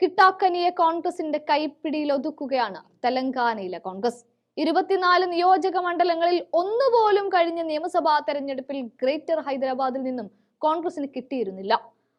കിട്ടാക്കനിയെ കോൺഗ്രസിന്റെ കൈപ്പിടിയിൽ ഒതുക്കുകയാണ് തെലങ്കാനയിലെ കോൺഗ്രസ്. 24 നിയോജക മണ്ഡലങ്ങളിൽ ഒന്നുപോലും കഴിഞ്ഞ നിയമസഭാ തെരഞ്ഞെടുപ്പിൽ ഗ്രേറ്റർ ഹൈദരാബാദിൽ നിന്നും കോൺഗ്രസിന് കിട്ടിയിരുന്നില്ല.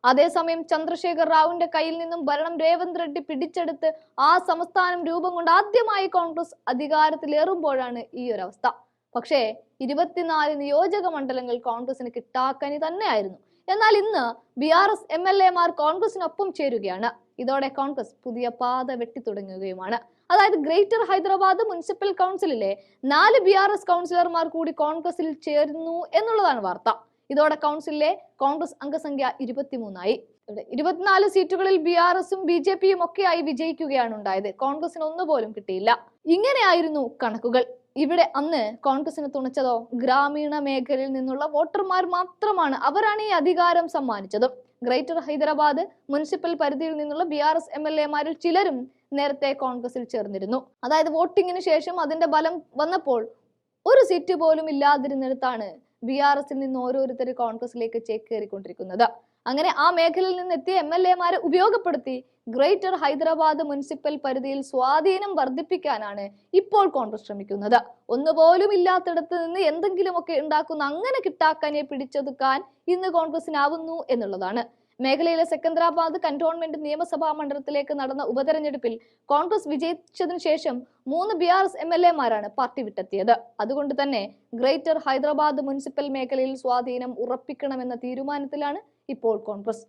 അതേസമയം ചന്ദ്രശേഖർ റാവുവിന്റെ കയ്യിൽ നിന്നും ഭരണം രേവന്ത് റെഡ്ഡി പിടിച്ചെടുത്ത് ആ സംസ്ഥാനം രൂപം കൊണ്ട് ആദ്യമായി കോൺഗ്രസ് അധികാരത്തിലേറുമ്പോഴാണ് ഈ ഒരു അവസ്ഥ. പക്ഷേ 24 നിയോജക മണ്ഡലങ്ങൾ കോൺഗ്രസിന് കിട്ടാക്കനി തന്നെയായിരുന്നു. എന്നാൽ ഇന്ന് BRS MLA-മാർ കോൺഗ്രസിനൊപ്പം ചേരുകയാണ്. ഇതോടെ കോൺഗ്രസ് പുതിയ പാത വെട്ടിത്തുടങ്ങുകയുമാണ്. അതായത് ഗ്രേറ്റർ ഹൈദരാബാദ് മുനിസിപ്പൽ കൗൺസിലിലെ 4 BRS കൗൺസിലർമാർ കൂടി കോൺഗ്രസിൽ ചേരുന്നു എന്നുള്ളതാണ് വാർത്ത. ഇതോടെ കൗൺസിലിലെ കോൺഗ്രസ് അംഗസംഖ്യ 23 ആയി. 24 സീറ്റുകളിൽ BRS-ഉം BJP-യും ഒക്കെയായി വിജയിക്കുകയാണ് ഉണ്ടായത്. കോൺഗ്രസിന് ഒന്നുപോലും കിട്ടിയില്ല. ഇങ്ങനെയായിരുന്നു കണക്കുകൾ. ഇവിടെ അന്ന് കോൺഗ്രസിന് തുണച്ചതോ ഗ്രാമീണ മേഖലയിൽ നിന്നുള്ള വോട്ടർമാർ മാത്രമാണ്. അവരാണ് ഈ അധികാരം സമ്മാനിച്ചത്. ഗ്രേറ്റർ ഹൈദരാബാദ് മുനിസിപ്പൽ പരിധിയിൽ നിന്നുള്ള BRS MLA-മാരിൽ ചിലരും നേരത്തെ കോൺഗ്രസിൽ ചേർന്നിരുന്നു. അതായത് വോട്ടിങ്ങിന് ശേഷം അതിന്റെ ബലം വന്നപ്പോൾ ഒരു സീറ്റ് പോലും ഇല്ലാതിരുന്നിടത്താണ് BRS-ൽ നിന്ന് ഓരോരുത്തർ കോൺഗ്രസിലേക്ക് ചേക്കേറിക്കൊണ്ടിരിക്കുന്നത്. അങ്ങനെ ആ മേഖലയിൽ നിന്ന് എത്തിയ MLA-മാരെ ഉപയോഗപ്പെടുത്തി ഗ്രേറ്റർ ഹൈദരാബാദ് മുനിസിപ്പൽ പരിധിയിൽ സ്വാധീനം വർദ്ധിപ്പിക്കാനാണ് ഇപ്പോൾ കോൺഗ്രസ് ശ്രമിക്കുന്നത്. ഒന്നുപോലും ഇല്ലാത്തിടത്ത് നിന്ന് എന്തെങ്കിലുമൊക്കെ ഉണ്ടാക്കുന്ന അങ്ങനെ കിട്ടാക്കനെ പിടിച്ചൊതുക്കാൻ ഇന്ന് കോൺഗ്രസിനാവുന്നു എന്നുള്ളതാണ്. മേഖലയിലെ സെക്കന്ദരാബാദ് കന്റോൺമെന്റ് നിയമസഭാ മണ്ഡലത്തിലേക്ക് നടന്ന ഉപതെരഞ്ഞെടുപ്പിൽ കോൺഗ്രസ് വിജയിച്ചതിനു ശേഷം 3 BRS MLA-മാരാണ് പാർട്ടി വിട്ടെത്തിയത്. അതുകൊണ്ട് തന്നെ ഗ്രേറ്റർ ഹൈദരാബാദ് മുനിസിപ്പൽ മേഖലയിൽ സ്വാധീനം ഉറപ്പിക്കണമെന്ന തീരുമാനത്തിലാണ് ഇപ്പോൾ കോൺഗ്രസ്.